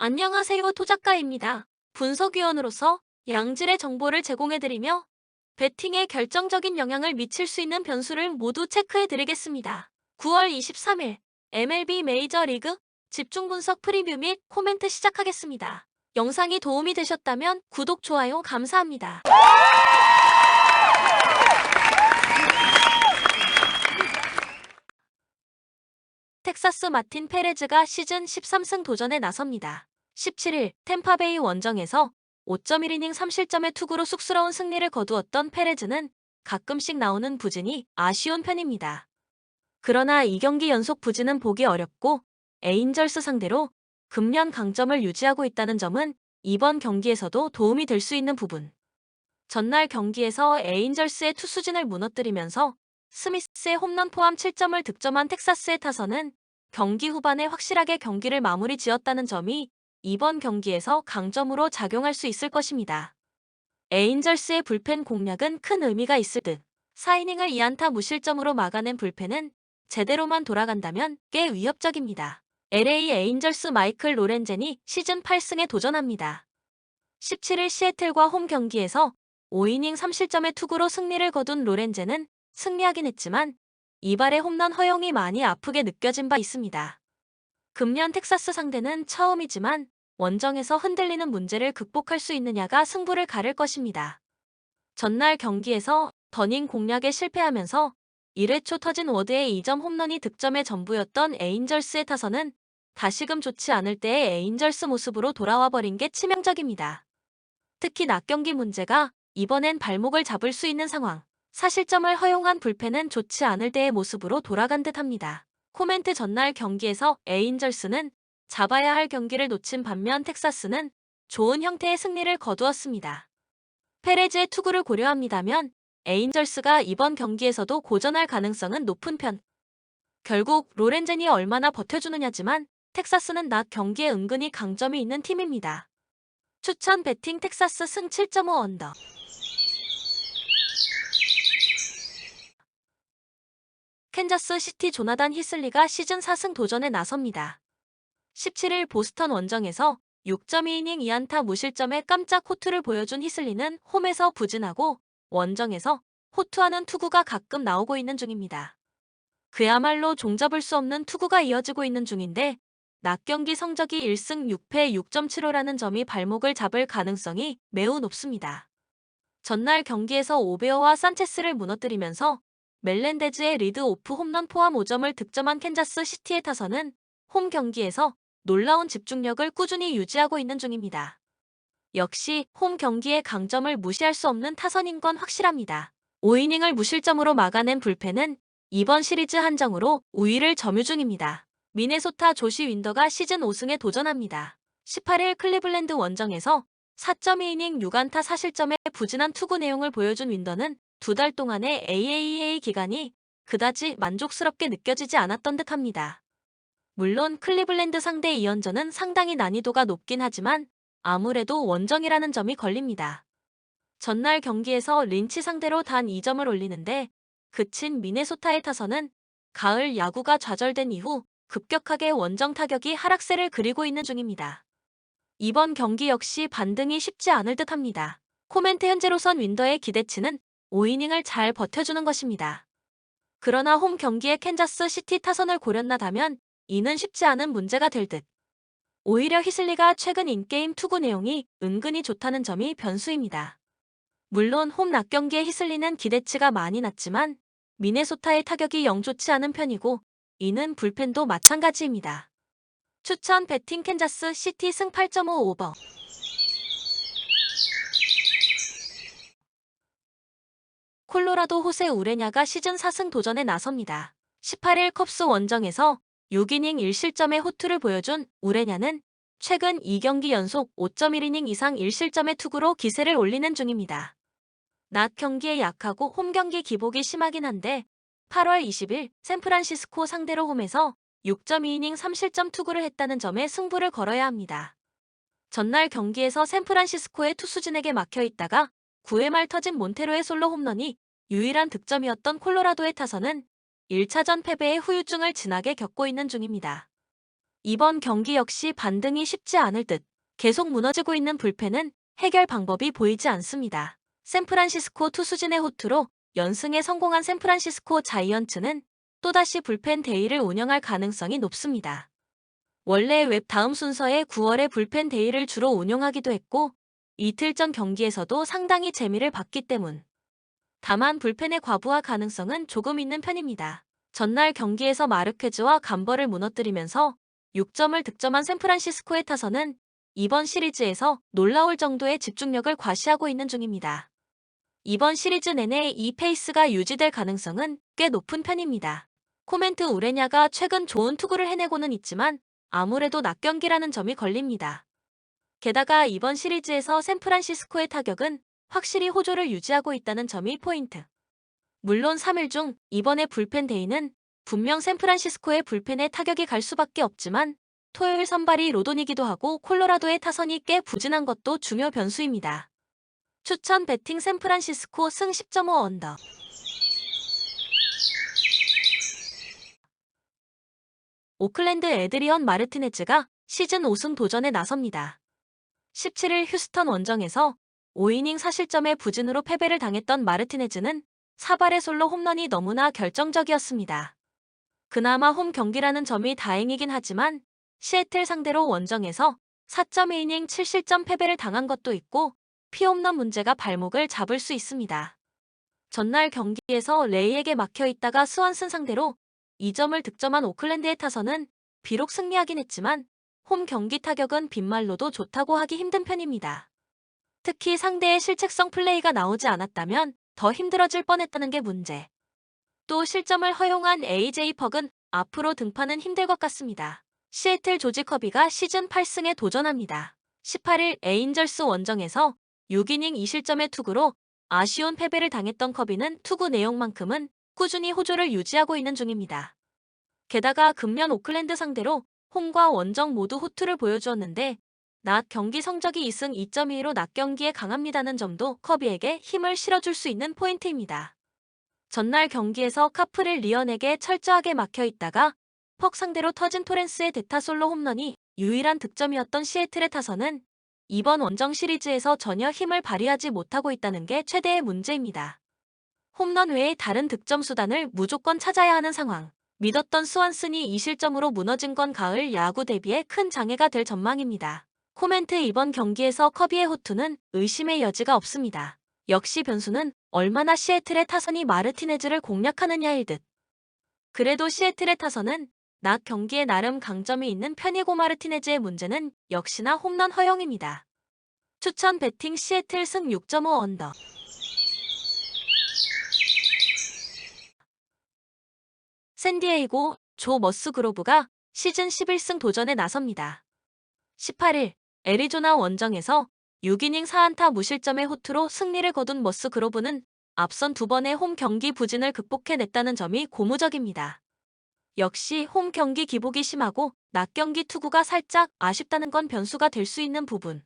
안녕하세요. 토작가입니다. 분석위원으로서 양질의 정보를 제공해드리며 배팅에 결정적인 영향을 미칠 수 있는 변수를 모두 체크해드리겠습니다. 9월 23일 MLB 메이저리그 집중 분석 프리뷰 및 코멘트 시작하겠습니다. 영상이 도움이 되셨다면 구독, 좋아요 감사합니다. 텍사스 마틴 페레즈가 시즌 13승 도전에 나섭니다. 17일 템파베이 원정에서 5.1이닝 3실점의 투구로 쑥스러운 승리를 거두었던 페레즈는 가끔씩 나오는 부진이 아쉬운 편입니다. 그러나 2경기 연속 부진은 보기 어렵고 에인절스 상대로 금년 강점을 유지하고 있다는 점은 이번 경기에서도 도움이 될 수 있는 부분. 전날 경기에서 에인절스의 투수진을 무너뜨리면서 스미스의 홈런 포함 7점을 득점한 텍사스의 타선은 경기 후반에 확실하게 경기를 마무리 지었다는 점이 이번 경기에서 강점으로 작용할 수 있을 것입니다. 에인절스의 불펜 공략은 큰 의미가 있을 듯 4이닝을 2안타 무실점으로 막아낸 불펜은 제대로만 돌아간다면 꽤 위협적입니다. LA 에인절스 마이클 로렌젠이 시즌 8승에 도전합니다. 17일 시애틀과 홈 경기에서 5이닝 3실점의 투구로 승리를 거둔 로렌젠은 승리하긴 했지만 이발의 홈런 허용이 많이 아프게 느껴진 바 있습니다. 금년 텍사스 상대는 처음이지만 원정에서 흔들리는 문제를 극복할 수 있느냐가 승부를 가를 것입니다. 전날 경기에서 더닝 공략에 실패하면서 1회 초 터진 워드의 2점 홈런이 득점의 전부였던 에인절스의 타선은 다시금 좋지 않을 때의 에인절스 모습으로 돌아와 버린 게 치명적입니다. 특히 낮 경기 문제가 이번엔 발목을 잡을 수 있는 상황. 사실점을 허용한 불펜은 좋지 않을 때의 모습으로 돌아간 듯합니다. 코멘트 전날 경기에서 에인절스는 잡아야 할 경기를 놓친 반면 텍사스는 좋은 형태의 승리를 거두었습니다. 페레즈의 투구를 고려합니다면 에인절스가 이번 경기에서도 고전할 가능성은 높은 편. 결국 로렌젠이 얼마나 버텨주느냐지만 텍사스는 낮 경기에 은근히 강점이 있는 팀입니다. 추천 배팅 텍사스 승 7.5 언더. 캔자스 시티 조나단 히슬리가 시즌 4승 도전에 나섭니다. 17일 보스턴 원정에서 6.2이닝 2안타 무실점의 깜짝 호투를 보여준 히슬리는 홈에서 부진하고 원정에서 호투하는 투구가 가끔 나오고 있는 중입니다. 그야말로 종잡을 수 없는 투구가 이어지고 있는 중인데 낮 경기 성적이 1승 6패 6.75라는 점이 발목을 잡을 가능성이 매우 높습니다. 전날 경기에서 오베어와 산체스를 무너뜨리면서 멜렌데즈의 리드 오프 홈런 포함 5점을 득점한 캔자스 시티의 타선은 홈 경기에서 놀라운 집중력을 꾸준히 유지하고 있는 중입니다. 역시 홈 경기의 강점을 무시할 수 없는 타선인 건 확실합니다. 5이닝을 무실점으로 막아낸 불펜은 이번 시리즈 한정으로 우위를 점유 중입니다. 미네소타 조시 윈더가 시즌 5승에 도전합니다. 18일 클리블랜드 원정에서 4.2이닝 6안타 4실점의 부진한 투구 내용을 보여준 윈더는 2달 동안의 AAA 기간이 그다지 만족스럽게 느껴지지 않았던 듯합니다. 물론 클리블랜드 상대 2연전은 상당히 난이도가 높긴 하지만 아무래도 원정이라는 점이 걸립니다. 전날 경기에서 린치 상대로 단 2점을 올리는데 그친 미네소타의 타선은 가을 야구가 좌절된 이후 급격하게 원정 타격이 하락세를 그리고 있는 중입니다. 이번 경기 역시 반등이 쉽지 않을 듯합니다. 코멘트 현재로선 윈더의 기대치는 5이닝을 잘 버텨주는 것입니다. 그러나 홈 경기에 캔자스 시티 타선을 고렸나다면 이는 쉽지 않은 문제가 될 듯. 오히려 히슬리가 최근 인게임 투구 내용이 은근히 좋다는 점이 변수입니다. 물론 홈 낮 경기에 히슬리는 기대치가 많이 낮지만 미네소타의 타격이 영 좋지 않은 편이고 이는 불펜도 마찬가지입니다. 추천 배팅 캔자스 시티 승 8.5 오버. 콜로라도 호세 우레냐가 시즌 4승 도전에 나섭니다. 18일 컵스 원정에서 6이닝 1실점의 호투를 보여준 우레냐는 최근 2경기 연속 5.1이닝 이상 1실점의 투구로 기세를 올리는 중입니다. 낮 경기에 약하고 홈 경기 기복이 심하긴 한데 8월 20일 샌프란시스코 상대로 홈에서 6.2이닝 3실점 투구를 했다는 점에 승부를 걸어야 합니다. 전날 경기에서 샌프란시스코의 투수진에게 막혀있다가 9회 말 터진 몬테로의 솔로 홈런이 유일한 득점이었던 콜로라도의 타선은 1차전 패배의 후유증을 진하게 겪고 있는 중입니다. 이번 경기 역시 반등이 쉽지 않을 듯 계속 무너지고 있는 불펜은 해결 방법이 보이지 않습니다. 샌프란시스코 투수진의 호투로 연승에 성공한 샌프란시스코 자이언츠는 또다시 불펜 데이를 운영할 가능성이 높습니다. 원래 웹 다음 순서에 9월에 불펜 데이를 주로 운용하기도 했고 이틀 전 경기에서도 상당히 재미를 봤기 때문. 다만 불펜의 과부하 가능성은 조금 있는 편입니다. 전날 경기에서 마르퀘즈와 감버를 무너뜨리면서 6점을 득점한 샌프란시스코의 타선은 이번 시리즈에서 놀라울 정도의 집중력을 과시하고 있는 중입니다. 이번 시리즈 내내 이 페이스가 유지될 가능성은 꽤 높은 편입니다. 코멘트 우레냐가 최근 좋은 투구를 해내고는 있지만 아무래도 낮 경기라는 점이 걸립니다. 게다가 이번 시리즈에서 샌프란시스코의 타격은 확실히 호조를 유지하고 있다는 점이 포인트. 물론 3일 중 이번에 불펜 데이는 분명 샌프란시스코의 불펜에 타격이 갈 수밖에 없지만 토요일 선발이 로돈이기도 하고 콜로라도의 타선이 꽤 부진한 것도 중요 변수입니다. 추천 배팅 샌프란시스코 승 10.5 언더. 오클랜드 에드리언 마르티네즈가 시즌 5승 도전에 나섭니다. 17일 휴스턴 원정에서 5이닝 4실점의 부진으로 패배를 당했던 마르티네즈는 사발의 솔로 홈런이 너무나 결정적이었습니다. 그나마 홈 경기라는 점이 다행이긴 하지만 시애틀 상대로 원정에서 4.2이닝 7실점 패배를 당한 것도 있고 피홈런 문제가 발목을 잡을 수 있습니다. 전날 경기에서 레이에게 막혀 있다가 스완슨 상대로 2점을 득점한 오클랜드의 타선은 비록 승리하긴 했지만 홈 경기 타격은 빈말로도 좋다고 하기 힘든 편입니다. 특히 상대의 실책성 플레이가 나오지 않았다면 더 힘들어질 뻔했다는 게 문제. 또 실점을 허용한 AJ 퍽은 앞으로 등판은 힘들 것 같습니다. 시애틀 조지 커비가 시즌 8승에 도전합니다. 18일 에인절스 원정에서 6이닝 2실점의 투구로 아쉬운 패배를 당했던 커비는 투구 내용만큼은 꾸준히 호조를 유지하고 있는 중입니다. 게다가 금년 오클랜드 상대로 홈과 원정 모두 호투를 보여주었는데 낮 경기 성적이 2승 2.2로 낮 경기에 강합니다는 점도 커비에게 힘을 실어줄 수 있는 포인트입니다. 전날 경기에서 카프릴 리언에게 철저하게 막혀 있다가 퍽 상대로 터진 토렌스의 대타 솔로 홈런이 유일한 득점이었던 시애틀의 타선은 이번 원정 시리즈에서 전혀 힘을 발휘하지 못하고 있다는 게 최대의 문제입니다. 홈런 외에 다른 득점 수단을 무조건 찾아야 하는 상황. 믿었던 스완슨이 2실점으로 무너진 건 가을 야구 대비에 큰 장애가 될 전망입니다. 코멘트 이번 경기에서 커비의 호투는 의심의 여지가 없습니다. 역시 변수는 얼마나 시애틀의 타선이 마르티네즈를 공략하느냐일 듯. 그래도 시애틀의 타선은 낮 경기에 나름 강점이 있는 편이고 마르티네즈의 문제는 역시나 홈런 허용입니다. 추천 배팅 시애틀 승 6.5 언더. 샌디에이고 조 머스그로브가 시즌 11승 도전에 나섭니다. 18일 애리조나 원정에서 6이닝 4안타 무실점의 호투로 승리를 거둔 머스그로브는 앞선 두 번의 홈 경기 부진을 극복해냈다는 점이 고무적입니다. 역시 홈 경기 기복이 심하고 낮 경기 투구가 살짝 아쉽다는 건 변수가 될 수 있는 부분.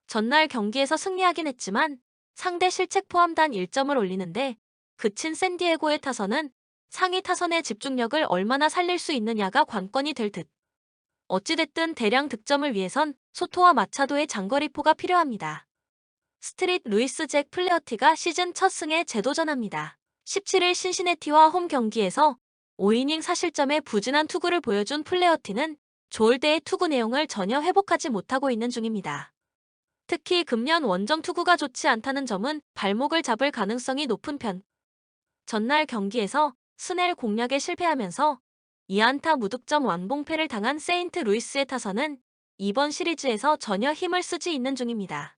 전날 경기에서 승리하긴 했지만 상대 실책 포함 단 1점을 올리는데 그친 샌디에고의 타선은 상위 타선의 집중력을 얼마나 살릴 수 있느냐가 관건이 될 듯. 어찌됐든 대량 득점을 위해선 소토와 마차도의 장거리포가 필요합니다. 스트릿 루이스 잭 플레어티가 시즌 첫 승에 재도전합니다. 17일 신시내티와 홈 경기에서 5이닝 4실점의 부진한 투구를 보여준 플레어티는 좋을 때의 투구 내용을 전혀 회복하지 못하고 있는 중입니다. 특히 금년 원정 투구가 좋지 않다는 점은 발목을 잡을 가능성이 높은 편. 전날 경기에서 스넬 공략에 실패하면서 2안타 무득점 완봉패를 당한 세인트 루이스의 타선은 이번 시리즈에서 전혀 힘을 쓰지 있는 중입니다.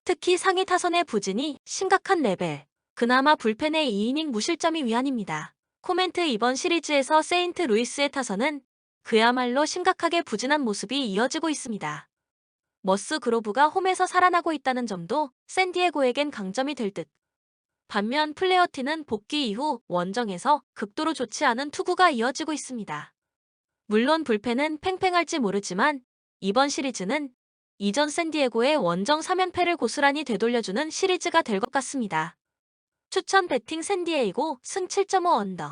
특히 상위 타선의 부진이 심각한 레벨. 그나마 불펜의 2이닝 무실점이 위안입니다. 코멘트 이번 시리즈에서 세인트 루이스의 타선은 그야말로 심각하게 부진한 모습이 이어지고 있습니다. 머스그로브가 홈에서 살아나고 있다는 점도 샌디에고에겐 강점이 될 듯. 반면 플레어티는 복귀 이후 원정에서 극도로 좋지 않은 투구가 이어지고 있습니다. 물론 불펜은 팽팽할지 모르지만 이번 시리즈는 이전 샌디에고의 원정 3연패를 고스란히 되돌려주는 시리즈가 될 것 같습니다. 추천 배팅 샌디에이고 승 7.5 언더.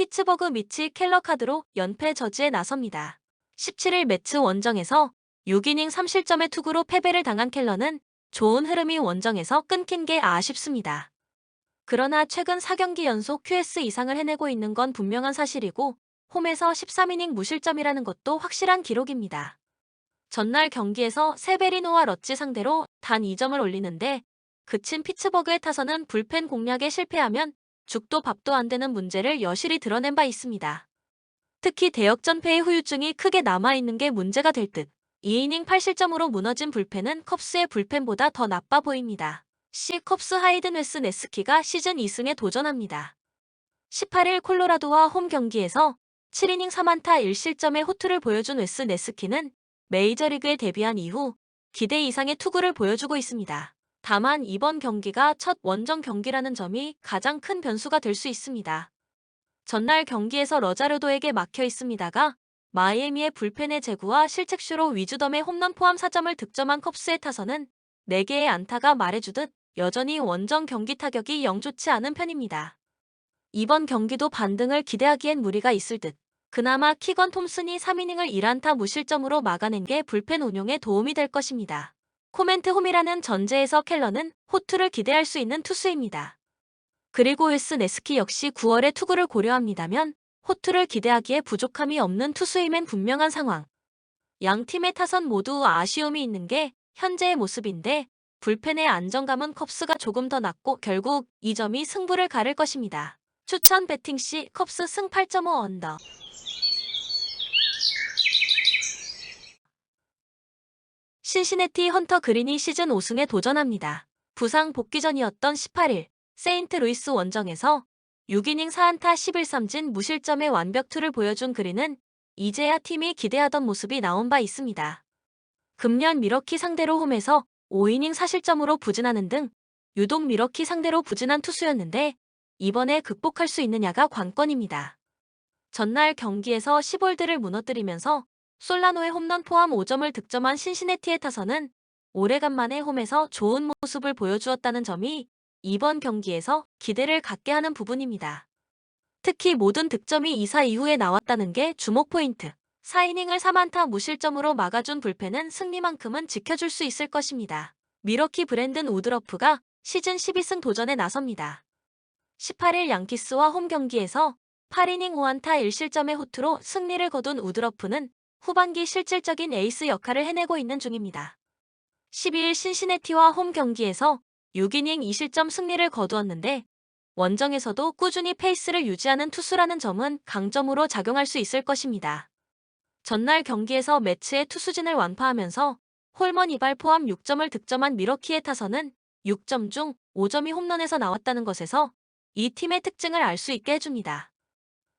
피츠버그 미치 켈러 카드로 연패 저지에 나섭니다. 17일 매츠 원정에서 6이닝 3실점의 투구로 패배를 당한 켈러는 좋은 흐름이 원정에서 끊긴 게 아쉽습니다. 그러나 최근 4경기 연속 QS 이상을 해내고 있는 건 분명한 사실이고 홈에서 13이닝 무실점이라는 것도 확실한 기록입니다. 전날 경기에서 세베리노와 럿지 상대로 단 2점을 올리는데 그친 피츠버그의 타선은 불펜 공략에 실패하면 죽도 밥도 안 되는 문제를 여실히 드러낸 바 있습니다. 특히 대역전패의 후유증이 크게 남아있는 게 문제가 될 듯. 2이닝 8실점으로 무너진 불펜은 컵스의 불펜보다 더 나빠 보입니다. 컵스 하이든 웨스네스키가 시즌 2승에 도전합니다. 18일 콜로라도와 홈 경기에서 7이닝 3안타 1실점의 호투를 보여준 웨스네스키는 메이저리그에 데뷔한 이후 기대 이상의 투구를 보여주고 있습니다. 다만 이번 경기가 첫 원정 경기라는 점이 가장 큰 변수가 될 수 있습니다. 전날 경기에서 러자르도에게 막혀 있습니다가 마이애미의 불펜의 제구와 실책슈로 위즈덤의 홈런 포함 4점을 득점한 컵스의 타선은 4개의 안타가 말해주듯 여전히 원정 경기 타격이 영 좋지 않은 편입니다. 이번 경기도 반등을 기대하기엔 무리가 있을 듯. 그나마 키건 톰슨이 3이닝을 1안타 무실점으로 막아낸 게 불펜 운용에 도움이 될 것입니다. 코멘트 홈이라는 전제에서 켈러는 호투를 기대할 수 있는 투수입니다. 그리고 웨스네스키 역시 9월의 투구를 고려합니다면 호투를 기대하기에 부족함이 없는 투수임엔 분명한 상황. 양 팀의 타선 모두 아쉬움이 있는 게 현재의 모습인데 불펜의 안정감은 컵스가 조금 더 낮고 결국 이 점이 승부를 가를 것입니다. 추천 배팅 시 컵스 승 8.5 언더. 신시내티 헌터 그린이 시즌 5승에 도전합니다. 부상 복귀 전이었던 18일 세인트루이스 원정에서 6이닝 4안타 11삼진 무실점의 완벽투를 보여준 그린은 이제야 팀이 기대하던 모습이 나온 바 있습니다. 금년 미러키 상대로 홈에서 5이닝 4실점으로 부진하는 등 유독 미러키 상대로 부진한 투수였는데 이번에 극복할 수 있느냐가 관건입니다. 전날 경기에서 10홀드를 무너뜨리면서 솔라노의 홈런 포함 5점을 득점한 신시내티의 타선은 오래간만에 홈에서 좋은 모습을 보여주었다는 점이 이번 경기에서 기대를 갖게 하는 부분입니다. 특히 모든 득점이 2사 이후에 나왔다는 게 주목 포인트. 4이닝을 3안타 무실점으로 막아준 불펜은 승리만큼은 지켜줄 수 있을 것입니다. 미러키 브랜든 우드러프가 시즌 12승 도전에 나섭니다. 18일 양키스와 홈 경기에서 8이닝 5안타 1실점의 호투로 승리를 거둔 우드러프는 후반기 실질적인 에이스 역할을 해내고 있는 중입니다. 12일 신시내티와 홈 경기에서 6이닝 2실점 승리를 거두었는데 원정에서도 꾸준히 페이스를 유지하는 투수라는 점은 강점으로 작용할 수 있을 것입니다. 전날 경기에서 매치의 투수진을 완파하면서 홀먼 2발 포함 6점을 득점한 미러키의 타선은 6점 중 5점이 홈런에서 나왔다는 것에서 이 팀의 특징을 알 수 있게 해줍니다.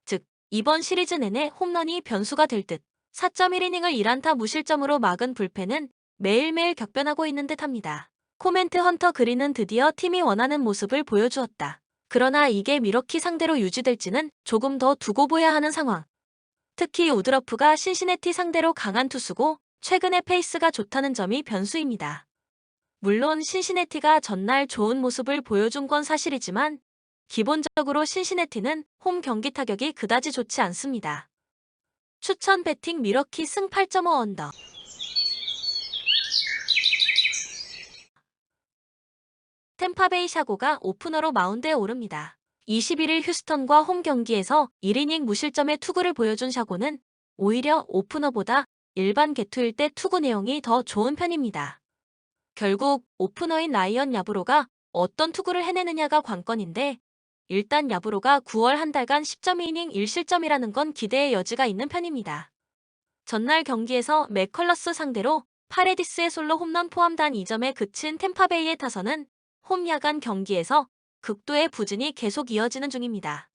즉, 이번 시리즈 내내 홈런이 변수가 될 듯 4.1이닝을 1안타 무실점으로 막은 불펜은 매일매일 격변하고 있는 듯합니다. 코멘트 헌터 그린은 드디어 팀이 원하는 모습을 보여주었다. 그러나 이게 미러키 상대로 유지될지는 조금 더 두고 봐야 하는 상황. 특히 우드러프가 신시내티 상대로 강한 투수고 최근의 페이스가 좋다는 점이 변수입니다. 물론 신시내티가 전날 좋은 모습을 보여준 건 사실이지만 기본적으로 신시내티는 홈 경기 타격이 그다지 좋지 않습니다. 추천 배팅 미러키 승 8.5 언더. 템파베이 샤고가 오프너로 마운드에 오릅니다. 21일 휴스턴과 홈 경기에서 1이닝 무실점의 투구를 보여준 샤고는 오히려 오프너보다 일반 개투일 때 투구 내용이 더 좋은 편입니다. 결국 오프너인 라이언 야브로가 어떤 투구를 해내느냐가 관건인데 일단 야브로가 9월 한 달간 10.2이닝 1실점이라는 건 기대의 여지가 있는 편입니다. 전날 경기에서 맥컬러스 상대로 파레디스의 솔로 홈런 포함 단 2점에 그친 템파베이의 타선은 홈 야간 경기에서 극도의 부진이 계속 이어지는 중입니다.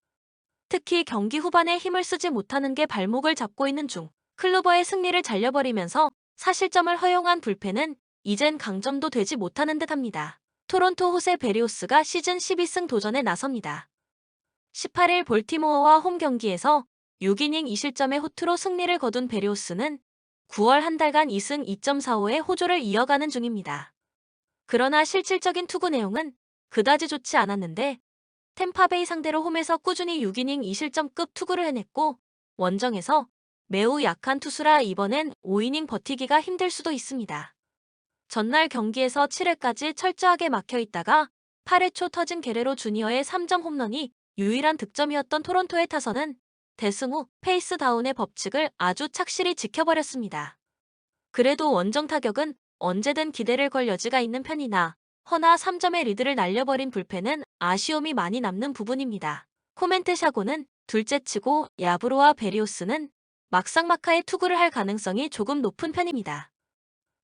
특히 경기 후반에 힘을 쓰지 못하는 게 발목을 잡고 있는 중 클루버의 승리를 잘려버리면서 사실점을 허용한 불펜은 이젠 강점도 되지 못하는 듯합니다. 토론토 호세 베리오스가 시즌 12승 도전에 나섭니다. 18일 볼티모어와 홈 경기에서 6이닝 2실점의 호투로 승리를 거둔 베리오스는 9월 한 달간 2승 2.45의 호조를 이어가는 중입니다. 그러나 실질적인 투구 내용은 그다지 좋지 않았는데 템파베이 상대로 홈에서 꾸준히 6이닝 2실점급 투구를 해냈고 원정에서 매우 약한 투수라 이번엔 5이닝 버티기가 힘들 수도 있습니다. 전날 경기에서 7회까지 철저하게 막혀있다가 8회 초 터진 게레로 주니어의 3점 홈런이 유일한 득점이었던 토론토의 타선은 대승 후 페이스 다운의 법칙을 아주 착실히 지켜버렸습니다. 그래도 원정 타격은 언제든 기대를 걸 여지가 있는 편이나 허나 3점의 리드를 날려버린 불펜은 아쉬움이 많이 남는 부분입니다. 코멘트 샤고는 둘째치고 야브로와 베리오스는 막상막하의 투구를 할 가능성이 조금 높은 편입니다.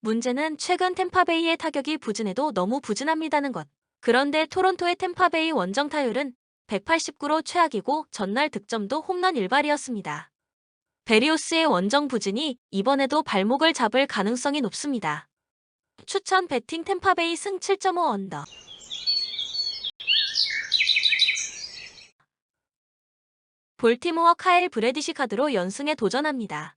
문제는 최근 템파베이의 타격이 부진해도 너무 부진합니다는 것. 그런데 토론토의 템파베이 원정 타율은 189로 최악이고 전날 득점도 홈런 일발이었습니다. 베리오스의 원정 부진이 이번에도 발목을 잡을 가능성이 높습니다. 추천 배팅 템파베이 승 7.5 언더. 볼티모어 카일 브래디시 카드로 연승에 도전합니다.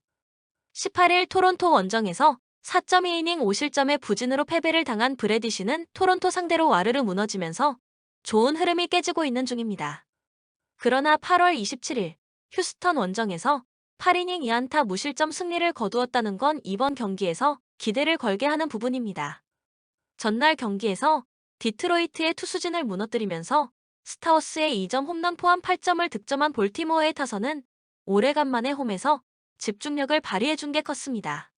18일 토론토 원정에서 4.2이닝 5실점의 부진으로 패배를 당한 브래디시는 토론토 상대로 와르르 무너지면서 좋은 흐름이 깨지고 있는 중입니다. 그러나 8월 27일 휴스턴 원정에서 8이닝 2안타 무실점 승리를 거두었다는 건 이번 경기에서 기대를 걸게 하는 부분입니다. 전날 경기에서 디트로이트의 투수진을 무너뜨리면서 스타워스의 2점 홈런 포함 8점을 득점한 볼티모어의 타선은 오래간만에 홈에서 집중력을 발휘해준 게 컸습니다.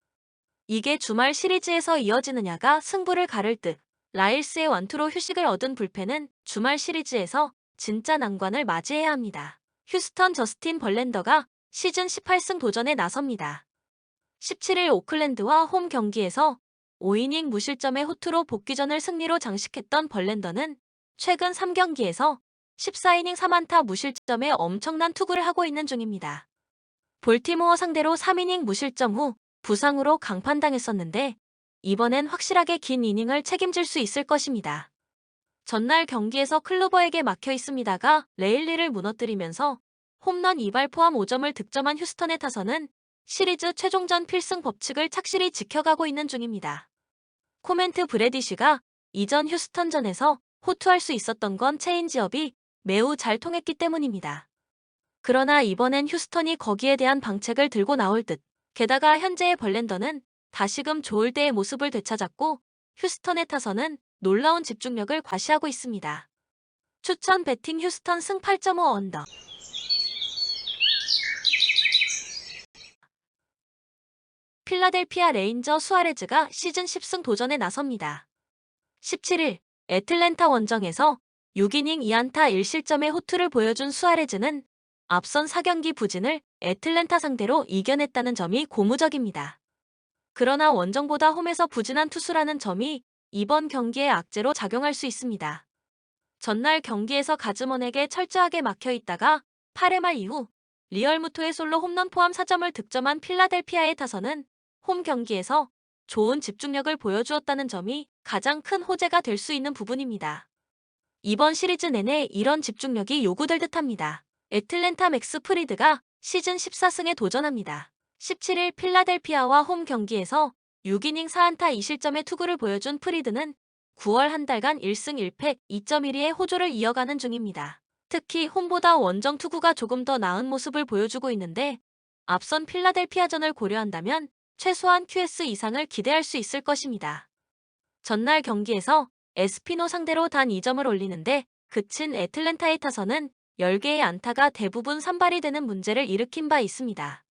이게 주말 시리즈에서 이어지느냐가 승부를 가를 듯 라일스의 완투로 휴식을 얻은 불펜은 주말 시리즈에서 진짜 난관을 맞이해야 합니다. 휴스턴 저스틴 벌랜더가 시즌 18승 도전에 나섭니다. 17일 오클랜드와 홈 경기에서 5이닝 무실점의 호투로 복귀전을 승리로 장식했던 벌랜더는 최근 3경기에서 14이닝 3안타 무실점의 엄청난 투구를 하고 있는 중입니다. 볼티모어 상대로 3이닝 무실점 후 부상으로 강판당했었는데 이번엔 확실하게 긴 이닝을 책임질 수 있을 것입니다. 전날 경기에서 클로버에게 막혀 있습니다가 레일리를 무너뜨리면서 홈런 2발 포함 5점을 득점한 휴스턴의 타선은 시리즈 최종전 필승 법칙을 착실히 지켜가고 있는 중입니다. 코멘트 브래디시가 이전 휴스턴전에서 호투할 수 있었던 건 체인지업이 매우 잘 통했기 때문입니다. 그러나 이번엔 휴스턴이 거기에 대한 방책을 들고 나올 듯. 게다가 현재의 벌랜더는 다시금 좋을 때의 모습을 되찾았고 휴스턴의 타선은 놀라운 집중력을 과시하고 있습니다. 추천 배팅 휴스턴 승 8.5 언더. 필라델피아 레인저 수아레즈가 시즌 10승 도전에 나섭니다. 17일 애틀랜타 원정에서 6이닝 2안타 1실점의 호투를 보여준 수아레즈는 앞선 4경기 부진을 애틀랜타 상대로 이겨냈다는 점이 고무적입니다. 그러나 원정보다 홈에서 부진한 투수라는 점이 이번 경기의 악재로 작용할 수 있습니다. 전날 경기에서 가즈먼에게 철저하게 막혀 있다가 8회 말 이후 리얼무토의 솔로 홈런 포함 4점을 득점한 필라델피아의 타선은 홈 경기에서 좋은 집중력을 보여주었다는 점이 가장 큰 호재가 될 수 있는 부분입니다. 이번 시리즈 내내 이런 집중력이 요구될 듯합니다. 애틀랜타 맥스 프리드가 시즌 14승에 도전합니다. 17일 필라델피아와 홈 경기에서 6이닝 4안타 2실점의 투구를 보여준 프리드는 9월 한 달간 1승 1패 2.12의 호조를 이어가는 중입니다. 특히 홈보다 원정 투구가 조금 더 나은 모습을 보여주고 있는데 앞선 필라델피아전을 고려한다면 최소한 QS 이상을 기대할 수 있을 것입니다. 전날 경기에서 에스피노 상대로 단 2점을 올리는데 그친 애틀랜타의 타선은 10개의 안타가 대부분 산발이 되는 문제를 일으킨 바 있습니다.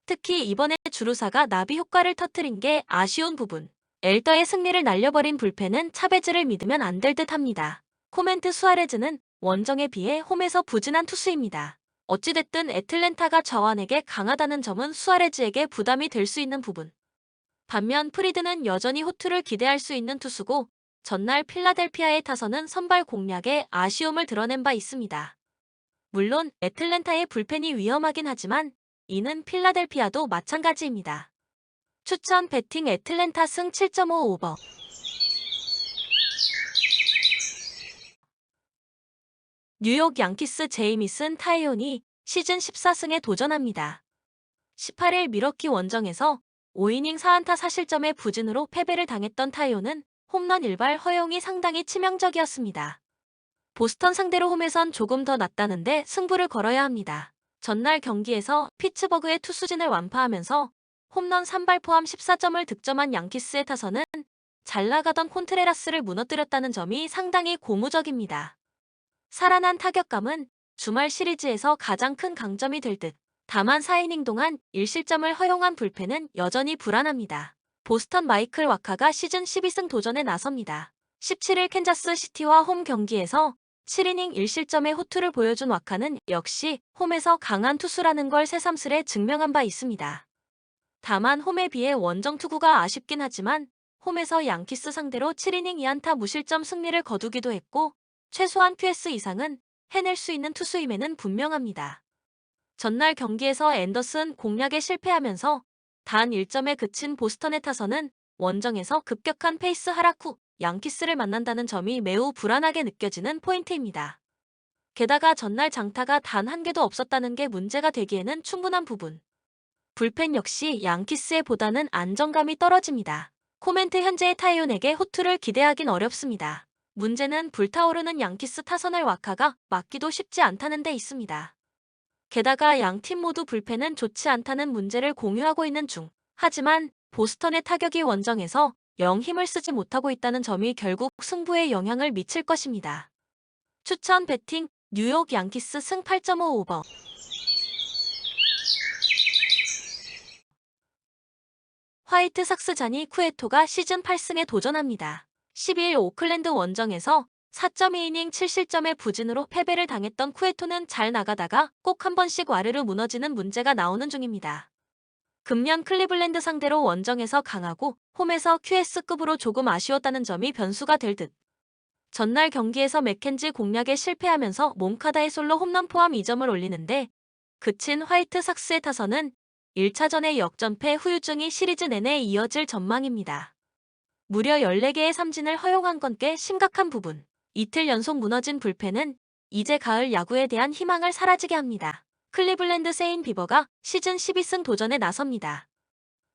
특히 이번에 주루사가 나비 효과를 터뜨린 게 아쉬운 부분. 엘더의 승리를 날려버린 불펜은 차베즈를 믿으면 안 될 듯합니다. 코멘트 수아레즈는 원정에 비해 홈에서 부진한 투수입니다. 어찌됐든 애틀랜타가 저완에게 강하다는 점은 수아레즈에게 부담이 될 수 있는 부분. 반면 프리드는 여전히 호투를 기대할 수 있는 투수고 전날 필라델피아의 타선은 선발 공략에 아쉬움을 드러낸 바 있습니다. 물론 애틀랜타의 불펜이 위험하긴 하지만 이는 필라델피아도 마찬가지입니다. 추천 배팅 애틀랜타 승 7.5 오버. 뉴욕 양키스 제이미슨 타이온이 시즌 14승에 도전합니다. 18일 미러키 원정에서 5이닝 4안타 4실점의 부진으로 패배를 당했던 타이온은 홈런 1발 허용이 상당히 치명적이었습니다. 보스턴 상대로 홈에선 조금 더 낫다는데 승부를 걸어야 합니다. 전날 경기에서 피츠버그의 투수진을 완파하면서 홈런 3발 포함 14점을 득점한 양키스의 타선은 잘 나가던 콘트레라스를 무너뜨렸다는 점이 상당히 고무적입니다. 살아난 타격감은 주말 시리즈에서 가장 큰 강점이 될 듯. 다만 4이닝 동안 1실점을 허용한 불펜은 여전히 불안합니다. 보스턴 마이클 와카가 시즌 12승 도전에 나섭니다. 17일 캔자스 시티와 홈 경기에서 7이닝 1실점의 호투를 보여준 와카는 역시 홈에서 강한 투수라는 걸 새삼스레 증명한 바 있습니다. 다만 홈에 비해 원정 투구가 아쉽긴 하지만 홈에서 양키스 상대로 7이닝 2안타 무실점 승리를 거두기도 했고 최소한 QS 이상은 해낼 수 있는 투수임에는 분명합니다. 전날 경기에서 앤더슨 공략에 실패하면서 단 1점에 그친 보스턴의 타선은 원정에서 급격한 페이스 하락 후 양키스를 만난다는 점이 매우 불안하게 느껴지는 포인트입니다. 게다가 전날 장타가 단 한 개도 없었다는 게 문제가 되기에는 충분한 부분. 불펜 역시 양키스에 보다는 안정감이 떨어집니다. 코멘트 현재의 타이온에게 호투를 기대하긴 어렵습니다. 문제는 불타오르는 양키스 타선을 와카가 막기도 쉽지 않다는 데 있습니다. 게다가 양팀 모두 불펜은 좋지 않다는 문제를 공유하고 있는 중. 하지만 보스턴의 타격이 원정에서 영 힘을 쓰지 못하고 있다는 점이 결국 승부에 영향을 미칠 것입니다. 추천 배팅 뉴욕 양키스 승 8.5 오버. 화이트삭스 자니 쿠에토가 시즌 8승에 도전합니다. 12일 오클랜드 원정에서 4.2이닝 7실점의 부진으로 패배를 당했던 쿠에토는 잘 나가다가 꼭 한 번씩 와르르 무너지는 문제가 나오는 중입니다. 금년 클리블랜드 상대로 원정에서 강하고 홈에서 QS급으로 조금 아쉬웠다는 점이 변수가 될 듯. 전날 경기에서 맥켄지 공략에 실패하면서 몬카다의 솔로 홈런 포함 2점을 올리는데 그친 화이트삭스의 타선은 1차전의 역전패 후유증이 시리즈 내내 이어질 전망입니다. 무려 14개의 삼진을 허용한 건 꽤 심각한 부분. 이틀 연속 무너진 불펜은 이제 가을 야구에 대한 희망을 사라지게 합니다. 클리블랜드 세인 비버가 시즌 12승 도전에 나섭니다.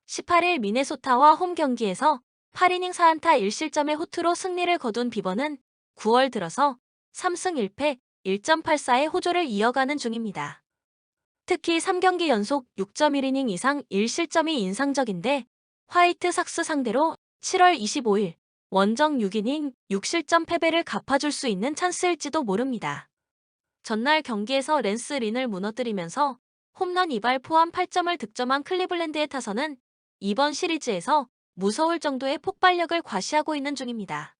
18일 미네소타와 홈 경기에서 8이닝 4안타 1실점의 호투로 승리를 거둔 비버는 9월 들어서 3승 1패 1.84의 호조를 이어가는 중입니다. 특히 3경기 연속 6.1이닝 이상 1실점이 인상적인데 화이트삭스 상대로 7월 25일 원정 6이닝 6실점 패배를 갚아줄 수 있는 찬스일지도 모릅니다. 전날 경기에서 랜스 린을 무너뜨리면서 홈런 2발 포함 8점을 득점한 클리블랜드의 타선은 이번 시리즈에서 무서울 정도의 폭발력을 과시하고 있는 중입니다.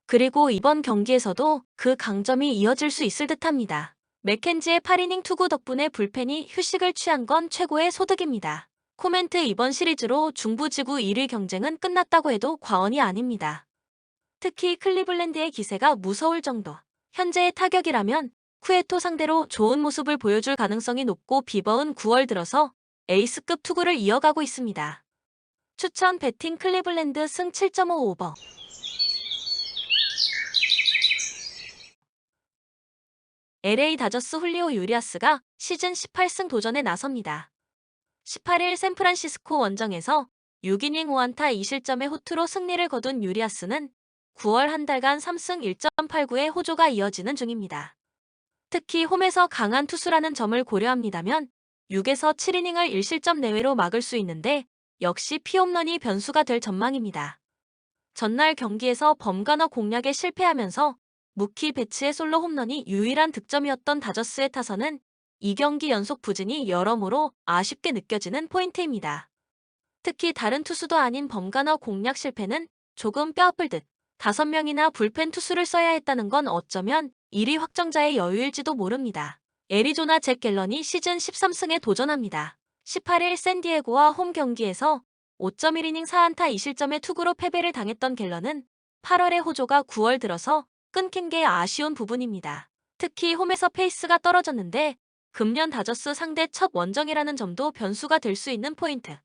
그리고 이번 경기에서도 그 강점이 이어질 수 있을 듯합니다. 맥켄지의 8이닝 투구 덕분에 불펜이 휴식을 취한 건 최고의 소득입니다. 코멘트 이번 시리즈로 중부지구 1위 경쟁은 끝났다고 해도 과언이 아닙니다. 특히 클리블랜드의 기세가 무서울 정도. 현재의 타격이라면 쿠에토 상대로 좋은 모습을 보여줄 가능성이 높고 비버은 9월 들어서 에이스급 투구를 이어가고 있습니다. 추천 배팅 클리블랜드 승 7.5 오버. LA 다저스 훌리오 유리아스가 시즌 18승 도전에 나섭니다. 18일 샌프란시스코 원정에서 6이닝 5안타 2실점의 호투로 승리를 거둔 유리아스는 9월 한 달간 3승 1.89의 호조가 이어지는 중입니다. 특히 홈에서 강한 투수라는 점을 고려합니다면 6에서 7이닝을 1실점 내외로 막을 수 있는데 역시 피홈런이 변수가 될 전망입니다. 전날 경기에서 범가너 공략에 실패하면서 무키 배츠의 솔로 홈런이 유일한 득점이었던 다저스의 타선은 2경기 연속 부진이 여러모로 아쉽게 느껴지는 포인트입니다. 특히 다른 투수도 아닌 범가너 공략 실패는 조금 뼈아플 듯. 5명이나 불펜 투수를 써야 했다는 건 어쩌면 1위 확정자의 여유일지도 모릅니다. 애리조나 잭 갤런이 시즌 13승에 도전합니다. 18일 샌디에고와 홈 경기에서 5.1이닝 4안타 2실점의 투구로 패배를 당했던 갤런은 8월의 호조가 9월 들어서 끊긴 게 아쉬운 부분입니다. 특히 홈에서 페이스가 떨어졌는데 금년 다저스 상대 첫 원정이라는 점도 변수가 될 수 있는 포인트.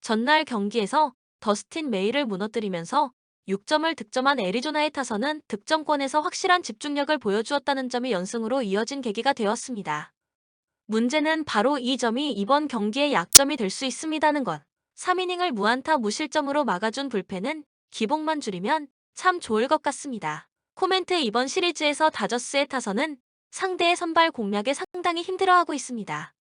전날 경기에서 더스틴 메이를 무너뜨리면서 6점을 득점한 애리조나의 타선은 득점권에서 확실한 집중력을 보여주었다는 점이 연승으로 이어진 계기가 되었습니다. 문제는 바로 이 점이 이번 경기의 약점이 될 수 있습니다는 것. 3이닝을 무안타 무실점으로 막아준 불펜은 기복만 줄이면 참 좋을 것 같습니다. 코멘트 이번 시리즈에서 다저스의 타선은 상대의 선발 공략에 상당히 힘들어하고 있습니다.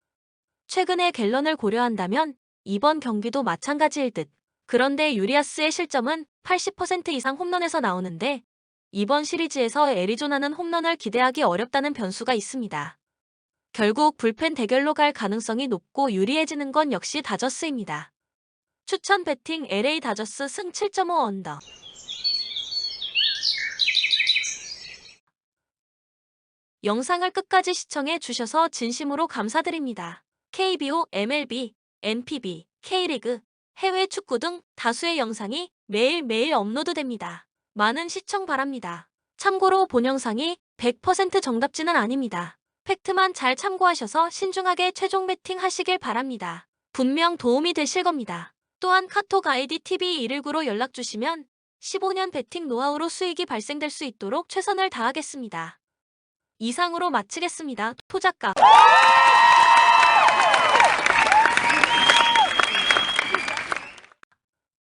최근의 갤런을 고려한다면 이번 경기도 마찬가지일 듯. 그런데 유리아스의 실점은 80% 이상 홈런에서 나오는데 이번 시리즈에서 애리조나는 홈런을 기대하기 어렵다는 변수가 있습니다. 결국 불펜 대결로 갈 가능성이 높고 유리해지는 건 역시 다저스입니다. 추천 배팅 LA 다저스 승 7.5 언더. 영상을 끝까지 시청해 주셔서 진심으로 감사드립니다. KBO, MLB, NPB, K리그, 해외 축구 등 다수의 영상이 매일매일 업로드됩니다. 많은 시청 바랍니다. 참고로 본 영상이 100% 정답지는 아닙니다. 팩트만 잘 참고하셔서 신중하게 최종 배팅 하시길 바랍니다. 분명 도움이 되실 겁니다. 또한 카톡 아이디 TV119로 연락 주시면 15년 배팅 노하우로 수익이 발생될 수 있도록 최선을 다하겠습니다. 이상으로 마치겠습니다. 토작가